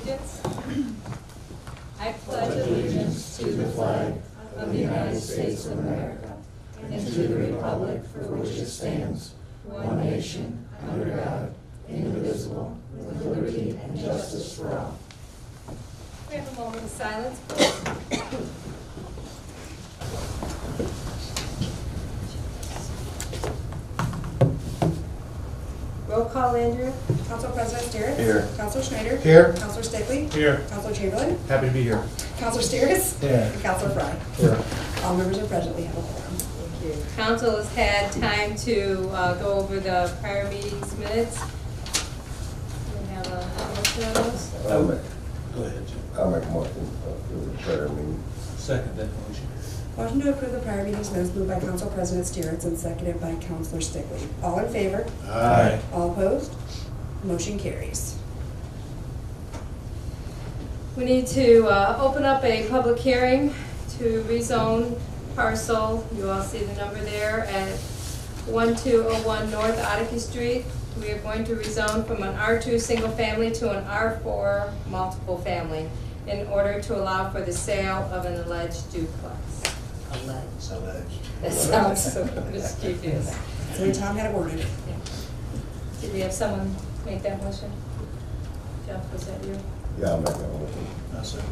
allegiance. I pledge allegiance to the flag of the United States of America and to the republic for which it stands, one nation, under God, indivisible, with liberty and justice for all. We have a moment of silence. Roll call, Andrew. Council President Stiriz. Here. Councilor Schneider. Here. Councilor Stickley. Here. Councilor Chamberlin. Happy to be here. Councilor Stiriz. Here. And Councilor Frey. Here. All members are present. We have a quorum. Thank you. Council has had time to go over the prior meetings minutes. We have a motion on those. Go ahead, Jim. I'll make a motion for the prayer meeting. Second that motion. Motion to approve the prior meeting's minutes moved by Council President Stiriz and seconded by Councilor Stickley. All in favor? Aye. All opposed? Motion carries. We need to open up a public hearing to rezone parcel, you all see the number there, at 1201 North Odyssey Street. We are going to rezone from an R2 single family to an R4 multiple family in order to allow for the sale of an alleged duplex. Alleged. That sounds so mischievous. So Tom had it worded. Yeah. Did we have someone make that motion? Jeff, was that you? Yeah, I'll make that motion. I'll second.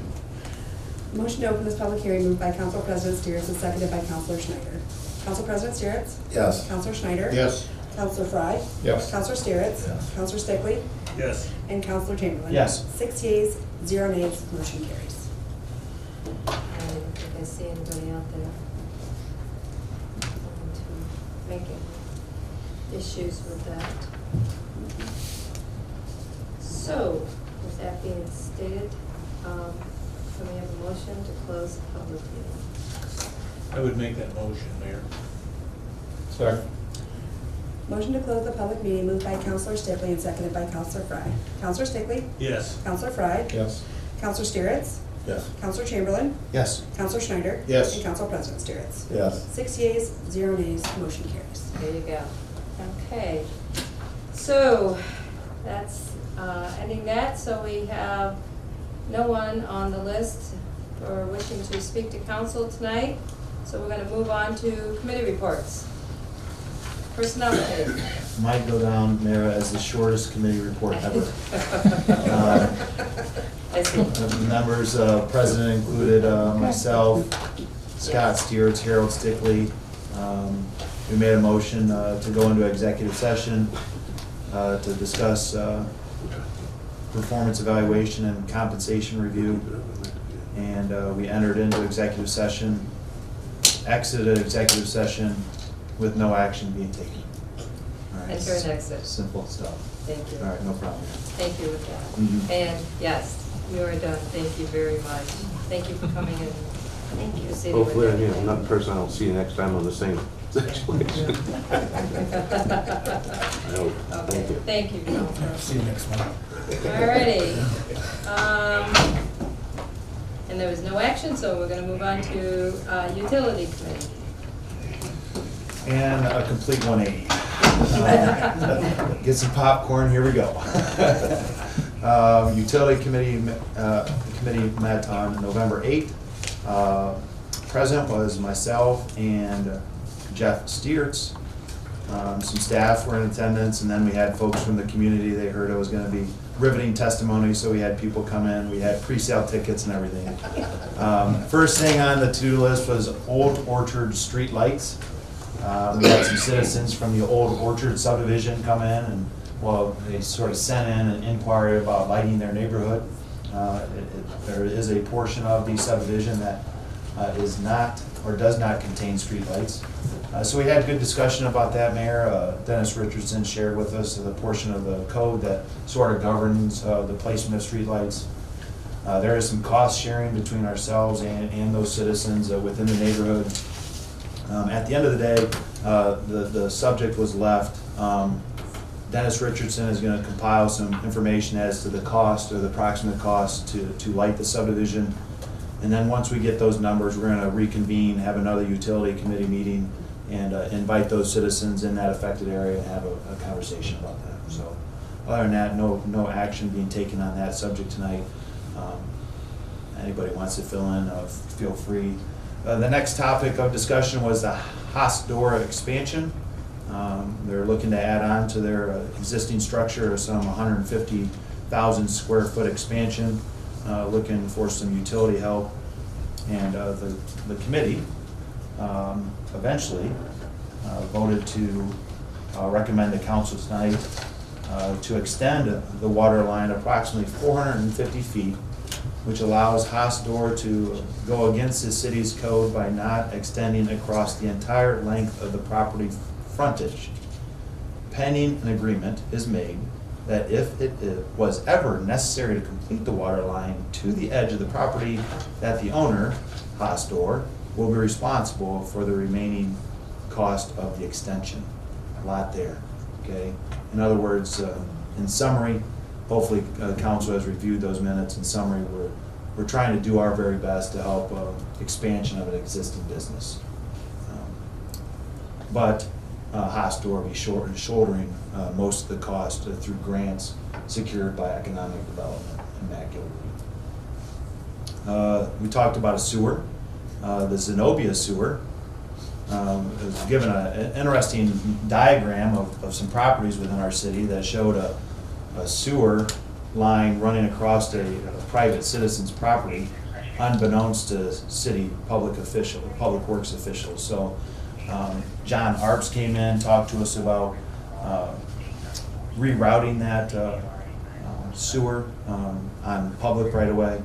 Motion to open this public hearing moved by Council President Stiriz and seconded by Councilor Schneider. Council President Stiriz. Yes. Councilor Schneider. Yes. Councilor Frey. Yes. Councilor Stiriz. Yes. Councilor Stickley. Yes. And Councilor Chamberlain. Yes. 6 yeas, 0 nays, motion carries. I didn't think I see anybody out there to make any issues with that. So, with that being stated, can we have a motion to close the public meeting? I would make that motion, Mayor. Sorry. Motion to close the public meeting moved by Councilor Stickley and seconded by Councilor Frey. Councilor Stickley. Yes. Councilor Frey. Yes. Councilor Stiriz. Yes. Councilor Chamberlain. Yes. Councilor Schneider. Yes. And Council President Stiriz. Yes. 6 yeas, 0 nays, motion carries. There you go. Okay. So, that's ending that. So we have no one on the list for wishing to speak to council tonight. So we're going to move on to committee reports. Personnel committee. Might go down, Mayor, as the shortest committee report ever. I see. The members, president included myself, Scott Stiriz, Harold Stickley. We made a motion to go into executive session to discuss performance evaluation and compensation review. And we entered into executive session, exited executive session with no action being taken. All right. Enter and exit. Simple stuff. Thank you. All right, no problem. Thank you with that. Mhm. And yes, you are done. Thank you very much. Thank you for coming in. Thank you. Sitting with Hopefully, me. I'm not the person I'll see you next time on the same situation. I hope. Okay, Thank you. thank you, Counselor. See you next month. Alrighty. And there was no action, so we're gonna move on to utility committee. And a complete 180. Get some popcorn, here we go. Utility committee met on November 8th. Present was myself and Jeff Stiriz. Some staff were in attendance, and then we had folks from the community. They heard it was gonna be riveting testimony, so we had people come in. We had pre-sale tickets and everything. First thing on the to-do list was Old Orchard street lights. We had some citizens from the Old Orchard subdivision come in, and, well, they sort of sent in an inquiry about lighting their neighborhood. There is a portion of the subdivision that is not, or does not contain streetlights. So we had good discussion about that, Mayor. Dennis Richardson shared with us the portion of the code that sort of governs the placement of streetlights. There is some cost sharing between ourselves and those citizens within the neighborhood. At the end of the day, the subject was left. Dennis Richardson is going to compile some information as to the cost or the approximate cost to light the subdivision. And then once we get those numbers, we're going to reconvene, have another utility committee meeting, and invite those citizens in that affected area and have a conversation about that. So Other than that, no action being taken on that subject tonight. Anybody wants to fill in, feel free. The next topic of discussion was the Haas-Dora expansion. They're looking to add on to their existing structure, some 150,000 square foot expansion, looking for some utility help. And the committee eventually voted to recommend to council tonight to extend the water line approximately 450 feet, which allows Haas-Dora to go against the city's code by not extending across the entire length of the property frontage. Pending an agreement is made that if it was ever necessary to complete the water line to the edge of the property, that the owner, Haas-Dora, will be responsible for the remaining cost of the extension. A lot there, okay? In other words, in summary, hopefully council has reviewed those minutes. In summary, we're trying to do our very best to help expansion of an existing business. But Haas-Dora will be shouldering most of the cost through grants secured by economic development and Matt Gilbert. We talked about a sewer, the Zenobia sewer. It was given an interesting diagram of some properties within our city that showed a sewer line running across a private citizen's property, unbeknownst to city public works officials. So John Arps came in, talked to us about rerouting that sewer on public right away.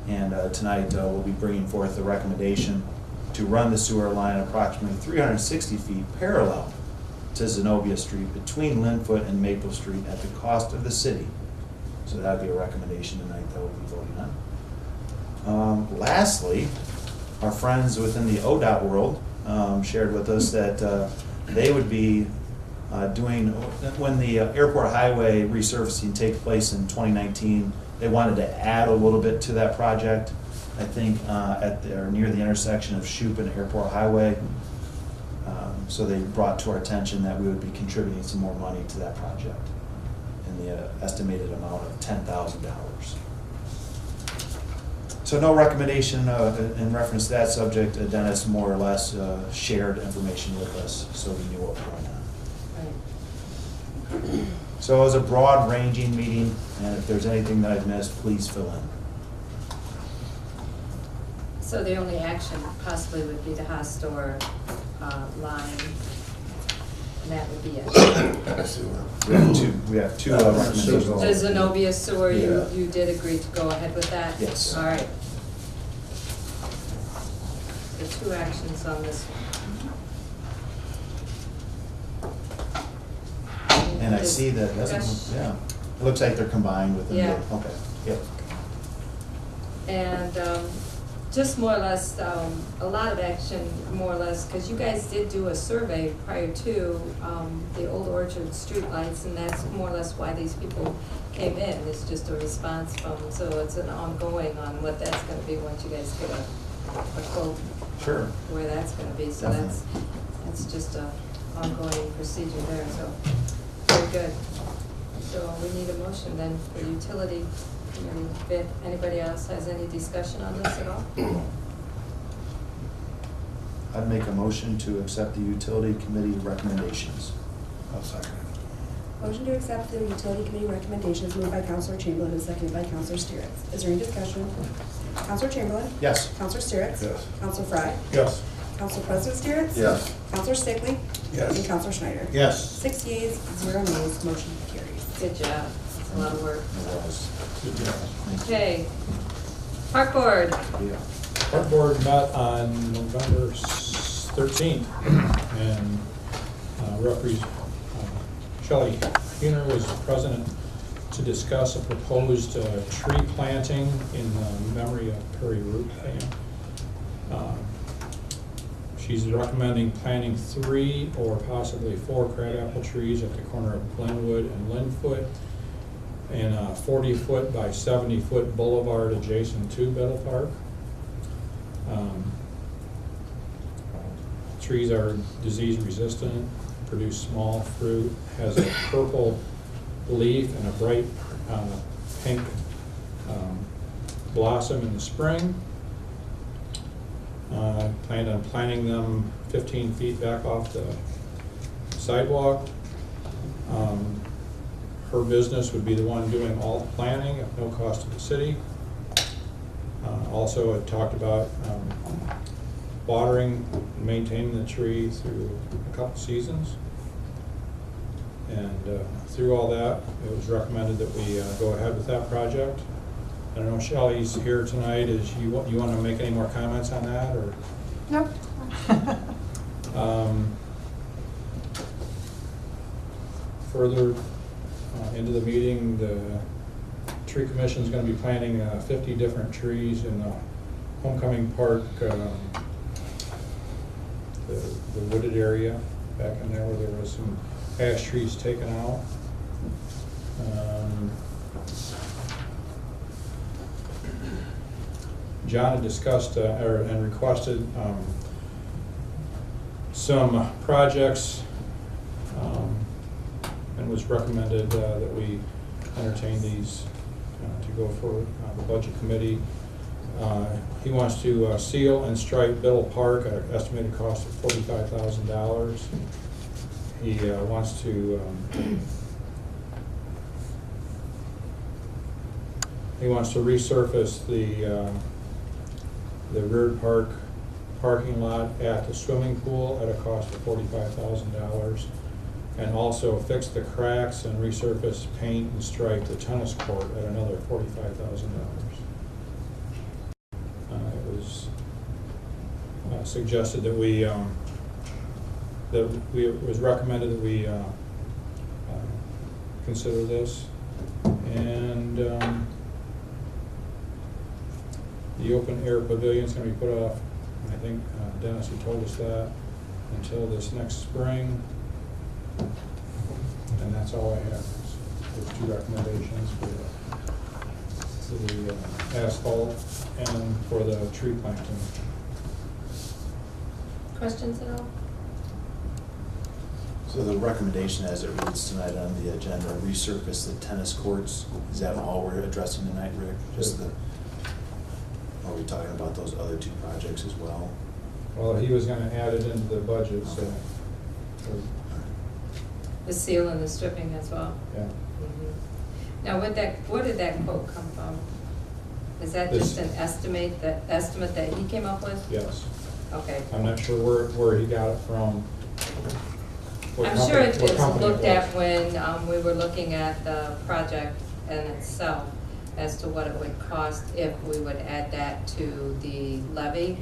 And tonight we'll be bringing forth a recommendation to run the sewer line approximately 360 feet parallel to Zenobia Street between Linfoot and Maple Street at the cost of the city. So that would be a recommendation tonight that we'll be voting on. Lastly, our friends within the ODOT world shared with us that they would be doing, when the airport highway resurfacing takes place in 2019, they wanted to add a little bit to that project. I think near the intersection of Shoup and Airport Highway. So they brought to our attention that we would be contributing some more money to that project in the estimated amount of $10,000. So no recommendation in reference to that subject. Dennis more or less shared information with us, so we knew what was going on. So it was a broad-ranging meeting, and if there's anything that I've missed, please fill in. So the only action possibly would be the Haas-Dora line, and that would be it. We have two recommendations. The Zenobia sewer, Yeah. you did agree to go ahead with that? Yes. All right. The two actions on this one. And I see that, Discussion. yeah, it looks like they're combined within the, Yeah. okay, yep. And just more or less, a lot of action, more or less, because you guys did do a survey prior to the Old Orchard streetlights, and that's more or less why these people came in. It's just a response from, so it's an ongoing on what that's gonna be once you guys get a quote Sure. where that's gonna be. So that's just a ongoing procedure there, so, very good. So we need a motion then for utility committee bid. Anybody else has any discussion on this at all? I'd make a motion to accept the utility committee recommendations. I'll second it. Motion to accept the utility committee recommendations moved by Counselor Chamberlain and seconded by Counselor Stiriz. Is there any discussion? Counselor Chamberlain? Yes. Counselor Stiriz? Yes. Counselor Frey? Yes. Council President Stiriz? Yes. Counselor Stickley? Yes. And Counselor Schneider? Yes. 6 yeas, 0 nays, motion carries. Good job. It's a lot of work. It was. Good job. Okay. Park board. Yeah. Park board met on November 13th, and Shelley Huner was president to discuss a proposed tree planting in memory of Perry Root fame. She's recommending planting 3 or possibly 4 crabapple trees at the corner of Glenwood and Linfoot, and a 40-foot by 70-foot boulevard adjacent to Battle Park. Trees are disease resistant, produce small fruit, has a purple leaf and a bright pink blossom in the spring. Planned on planting them 15 feet back off the sidewalk. Her business would be the one doing all the planting at no cost to the city. Also, it talked about watering and maintaining the tree through a couple seasons. And through all that, it was recommended that we go ahead with that project. I don't know, Shelley's here tonight. You want to make any more comments on that, or? Nope. Further into the meeting, the tree commission is going to be planting 50 different trees in the homecoming park, the wooded area back in there where there was some ash trees taken out. John had discussed and requested some projects, and was recommended that we entertain these to go for the budget committee. He wants to seal and stripe Biddle Park at an estimated cost of $45,000. He wants to resurface the rear parking lot at the swimming pool at a cost of $45,000, and also fix the cracks and resurface, paint, and stripe the tennis court at another $45,000. It was suggested that it was recommended that we consider this, and the open air pavilion is going to be put off, and I think Dennis had told us that, until this next spring. And that's all I have. Those two recommendations for the asphalt and for the tree planting. Questions at all? So the recommendation as it reads tonight on the agenda, resurface the tennis courts, is that all we're addressing tonight, Rick? Just the, are we talking about those other two projects as well? Well, he was going to add it into the budget, so. The seal and the stripping as well? Yeah. Mhm. Now, where did that quote come from? Is that just an estimate that he came up with? Yes. Okay. I'm not sure where he got it from. I'm sure it was looked at when we were looking at the project in itself as to what it would cost if we would add that to the levy.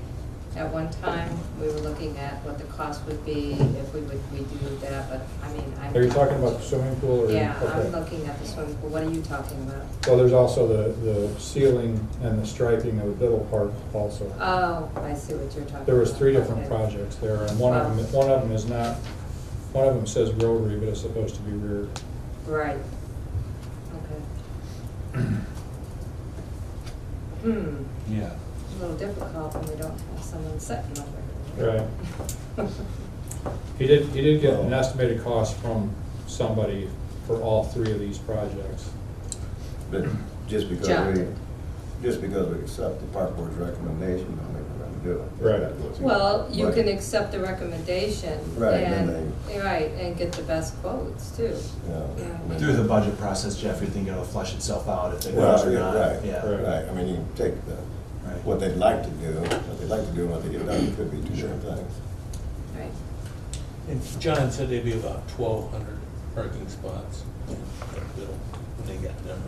At one time, we were looking at what the cost would be if we would redo that, but I mean, Are you talking about the swimming pool? Or Yeah, okay. I'm looking at the swimming pool. What are you talking about? Well, there's also the ceiling and the striping of the Biddle Park also. Oh, I see what you're talking about. There was 3 different Okay. projects there, and one of them is not. One of them says rotary, but it's supposed to be rear. Right. Okay. Yeah. A little difficult when we don't have someone sitting over Right. He did get an estimated cost from somebody for all 3 of these projects. But just because John. we accept the park board's recommendation, don't mean we're gonna do it. Right. That's what's- Well, you But- can accept the recommendation Right, and, then right, and get the best quotes too. Yeah. Yeah. I mean- Through the budget process, Jeff, you think it'll flush itself out if they Well, goes or yeah, not? right, Yeah. right. I mean, you can take Right. what they'd like to do and what they get done could be 2 different things. Right. And John said there'd be about 1,200 parking spots when they got done.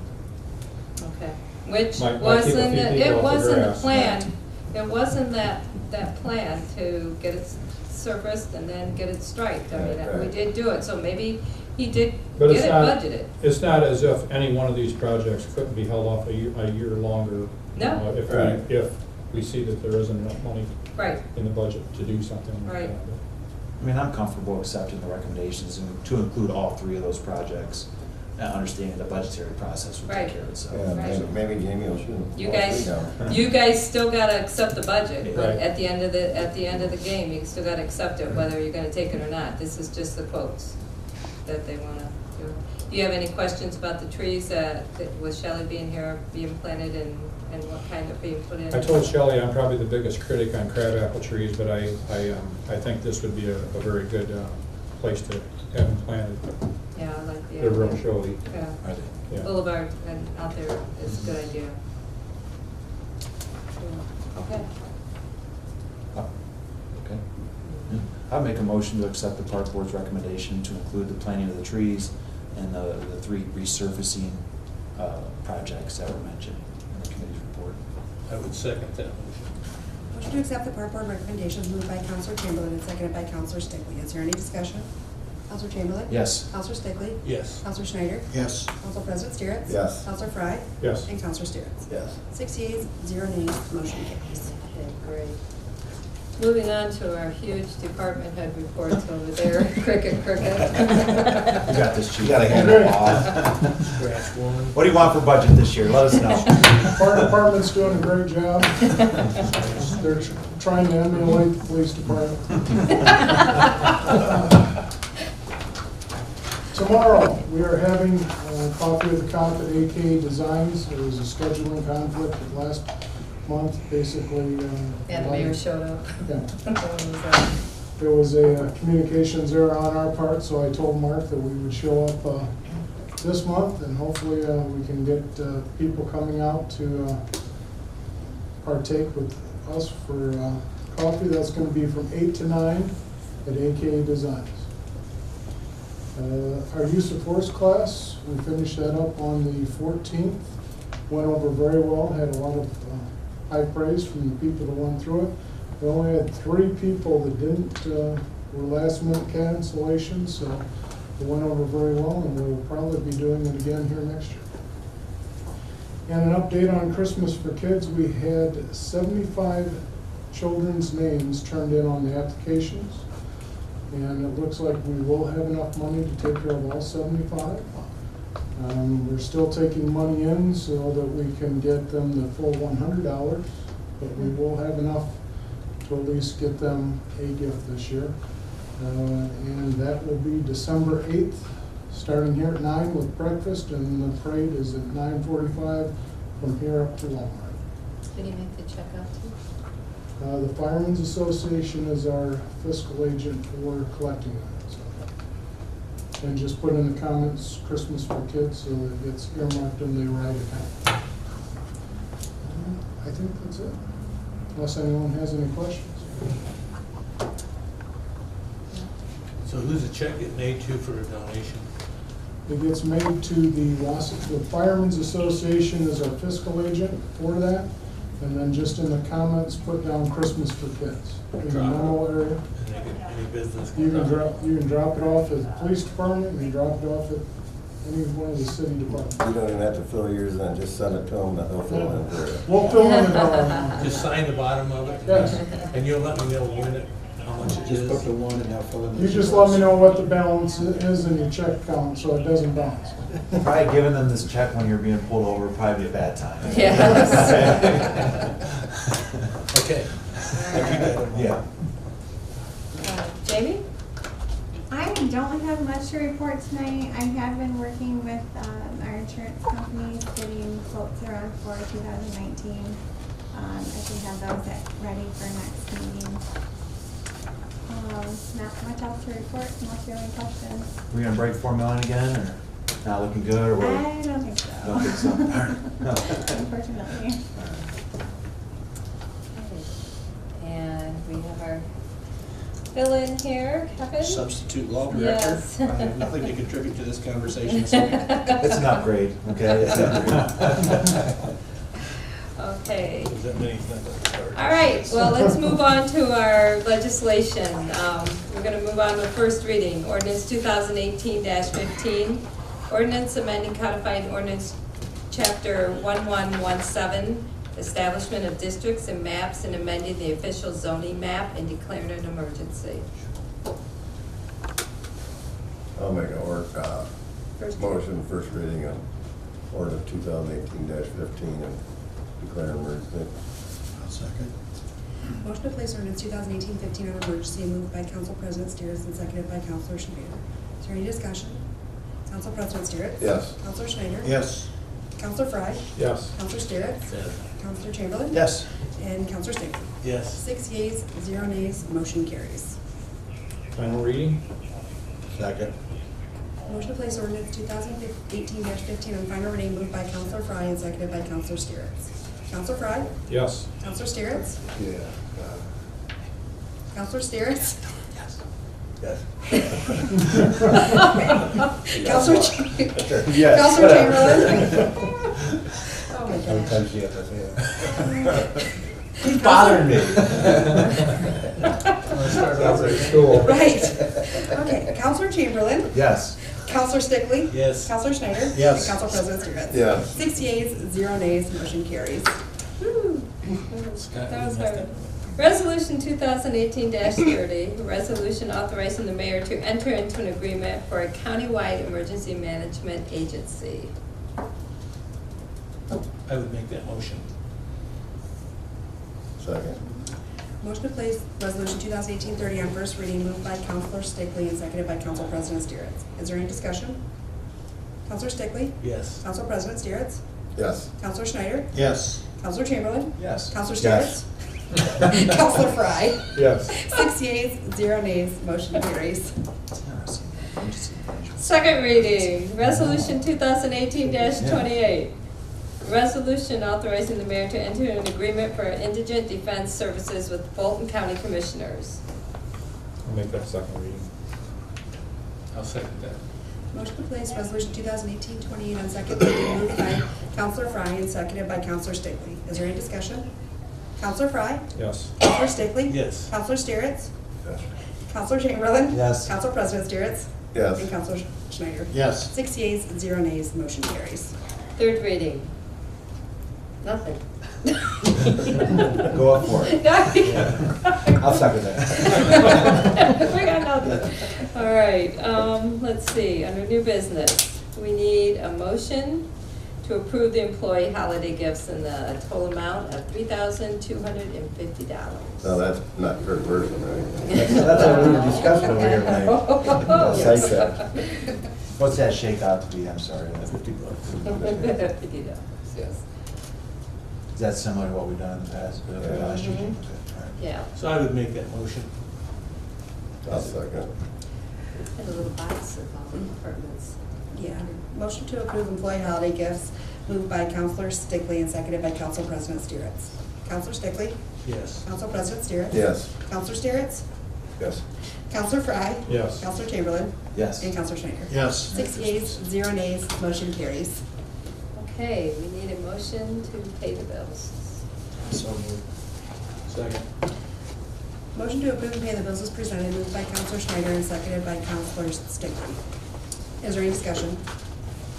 Okay, which Might keep a wasn't, few people it off the wasn't the grass. plan, it wasn't that plan to get it surfaced and then get it striped. I mean, Right, we right. did do it, so maybe he did But get it's it not, budgeted. it's not as if any one of these projects couldn't be held off a year longer. No. Right. If we see that there isn't enough money Right, in the budget to do something like Right. that. I mean, I'm comfortable accepting the recommendations and to include all 3 of those projects, and understanding the budgetary process will Right. take care of itself. Yeah, Right. maybe Jamie will shoot. you all guys, 3 down. you guys still gotta accept the budget, but Right. at the end of the game, you still gotta accept it, whether you're gonna take it or not. This is just the quotes that they wanna do. Do you have any questions about the trees that with Shelley being here, being planted and what kind of being put in? I told Shelley I'm probably the biggest critic on crabapple trees, but I think this would be a very good place to have them planted. Yeah, I like the They're real idea. showy. Yeah. Are they? Yeah. Boulevard and out there is a good idea. Okay. Okay. I'll make a motion to accept the park board's recommendation to include the planting of the trees and the three resurfacing projects that were mentioned in the committee's report. I would second that motion. Motion to accept the park board recommendations moved by Counselor Chamberlain and seconded by Counselor Stickley. Is there any discussion? Counselor Chamberlain? Yes. Counselor Stickley? Yes. Counselor Schneider? Yes. Council President Stiriz? Yes. Counselor Frey? Yes. And Counselor Stiriz. Yes. 6 yeas, 0 nays, motion carries. Okay, great. Moving on to our huge department head reports over there, cricket. You got this, Chief. You gotta hand it off. Grass one. What do you want for budget this year? Let us know. Fire department's doing a great job. They're trying to emulate the police department. Tomorrow, we are having coffee with the cop at AK Designs. There was a scheduling conflict last month, basically. And the mayor showed up. Yeah. What was that? There was a communications error on our part, so I told Mark that we would show up this month, and hopefully we can get people coming out to partake with us for coffee. That's going to be from 8 to 9 at AK Designs. Our use of force class, we finished that up on the 14th. Went over very well, had a lot of high praise from the people that went through it. We only had 3 people that didn't, were last minute cancellations, so it went over very well, and we'll probably be doing it again here next year. And an update on Christmas for Kids, we had 75 children's names turned in on the applications, and it looks like we will have enough money to take care of all 75. We're still taking money in so that we can get them the full $100, but we will have enough to at least get them a gift this year. And that will be December 8th, starting here at 9 with breakfast, and the parade is at 9:45 from here up to Walmart. Did he make the check out too? The Firemen's Association is our fiscal agent for collecting that. So. And just put in the comments, Christmas for Kids, so that it gets earmarked in the right account. I think that's it, unless anyone has any questions. So who's the check get made to for a donation? It gets made to the Firemen's Association is our fiscal agent for that, and then just in the comments, put down Christmas for Kids in the memo area. And they get any business? You can drop it off at the police department, you can drop it off at any one of the city departments. You don't even have to fill yours in, just send it to them, they'll fill it in for you. We'll fill in the dollar. Just sign the bottom of it? Yes. And you'll let me know unit, how much it Just put the is? one and they'll fill in. You just let me know what the balance is in your check account, so it doesn't bounce. Probably giving them this check when you're being pulled over would probably be a bad time. Yes. Okay. Yeah. Jamie? I don't have much to report tonight. I have been working with our insurance companies, getting quotes around for 2019. I can have those ready for next meeting. Not much else to report unless you have any questions. We're gonna break 4 million again, or not looking good, or what? I don't think so. Don't think so. All right. Unfortunately. And we have our fill-in here, Kevin? Substitute law director. Yes. I have nothing to contribute to this conversation, so. It's an upgrade, okay? It's an upgrade. Okay. Does that mean he's not going to start? All right, well, let's move on to our legislation. We're going to move on to first reading, ordinance 2018-15, ordinance amending codified ordinance chapter 1117, establishment of districts and maps and amending the official zoning map and declaring an emergency. I'll make a motion, First first reading on ordinance 2018-15 and declare emergency. I'll second. Motion to place ordinance 2018-15 on emergency moved by Council President Stiriz and seconded by Councilor Schneider. Is there any discussion? Council President Stiriz? Yes. Counselor Schneider? Yes. Counselor Frey? Yes. Counselor Stiriz? Yes. Counselor Chamberlain? Yes. And Counselor Stickley? Yes. 6 yeas, 0 nays, motion carries. Final reading? Second. Motion to place ordinance 2018-15 on final reading moved by Counselor Frey and seconded by Counselor Stiriz. Counselor Frey? Yes. Counselor Stiriz? Yeah. Counselor Stiriz? Yes. Counselor Yes. Counselor Chamberlain? Oh my gosh. Sometimes you have to say He's bothering me. Sounds like school. Right. Okay, Counselor Chamberlain? Yes. Counselor Stickley? Yes. Counselor Schneider? Yes. And Council President Stiriz? Yes. 6 yeas, 0 nays, motion carries. Whew. Scott, That was you messed hard. up. Resolution 2018-30, resolution authorizing the mayor to enter into an agreement for a countywide emergency management agency. I would make that motion. Second. Motion to place resolution 2018-30 on first reading moved by Counselor Stickley and seconded by Council President Stiriz. Is there any discussion? Counselor Stickley? Yes. Council President Stiriz? Yes. Counselor Schneider? Yes. Counselor Chamberlain? Yes. Counselor Yes. Stiriz? Counselor Frey? Yes. 6 yeas, 0 nays, motion carries. Second reading, resolution 2018-28. Resolution authorizing the mayor to enter an agreement for indigent defense services with Fulton County Commissioners. I'll make that second reading. I'll second that. Motion to place resolution 2018-28 on second reading moved by Counselor Frey and seconded by Counselor Stickley. Is there any discussion? Counselor Frey? Yes. Counselor Stickley? Yes. Counselor Stiriz? Yes. Counselor Chamberlain? Yes. Council President Stiriz? Yes. And Counselor Schneider? Yes. 6 yeas, 0 nays, motion carries. Third reading. Nothing. Go up for it. I'll second that. We got nothing. All right, let's see, under new business, we need a motion to approve the employee holiday gifts in the total amount of $3,250. No, that's not per person, right? That's what we were discussing over here, Mike. Yes. Site check. What's that shake out to be? I'm sorry. $50. $50, yes. Is that similar to what we've done in the past? Last year? Mhm. Okay, all right. Yeah, So I would make that motion. I'll second. and a little box of all the departments. Yeah. Motion to approve employee holiday gifts moved by Counselor Stickley and seconded by Council President Stiriz. Counselor Stickley? Yes. Council President Stiriz? Yes. Counselor Stiriz? Yes. Counselor Frey? Yes. Counselor Chamberlain? Yes. And Counselor Schneider? Yes. 6 yeas, 0 nays, motion carries. Okay, we need a motion to pay the bills. So moved. Second. Motion to approve and pay the bills is presented, moved by Counselor Schneider and seconded by Counselor Stickley. Is there any discussion?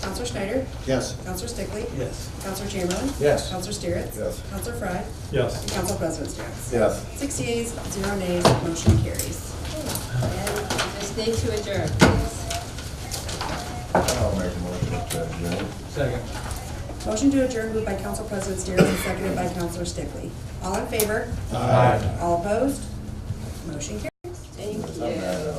Counselor Schneider? Yes. Counselor Stickley? Yes. Counselor Chamberlain? Yes. Counselor Stiriz? Yes. Counselor Frey? Yes. And Council President Stiriz. Yes. 6 yeas, 0 nays, motion carries. And we just need to adjourn, please. I'll make a motion to adjourn. Second. Motion to adjourn moved by Council President Stiriz and seconded by Counselor Stickley. All in favor? Aye. All opposed? Motion carries. Thank Some of you. that,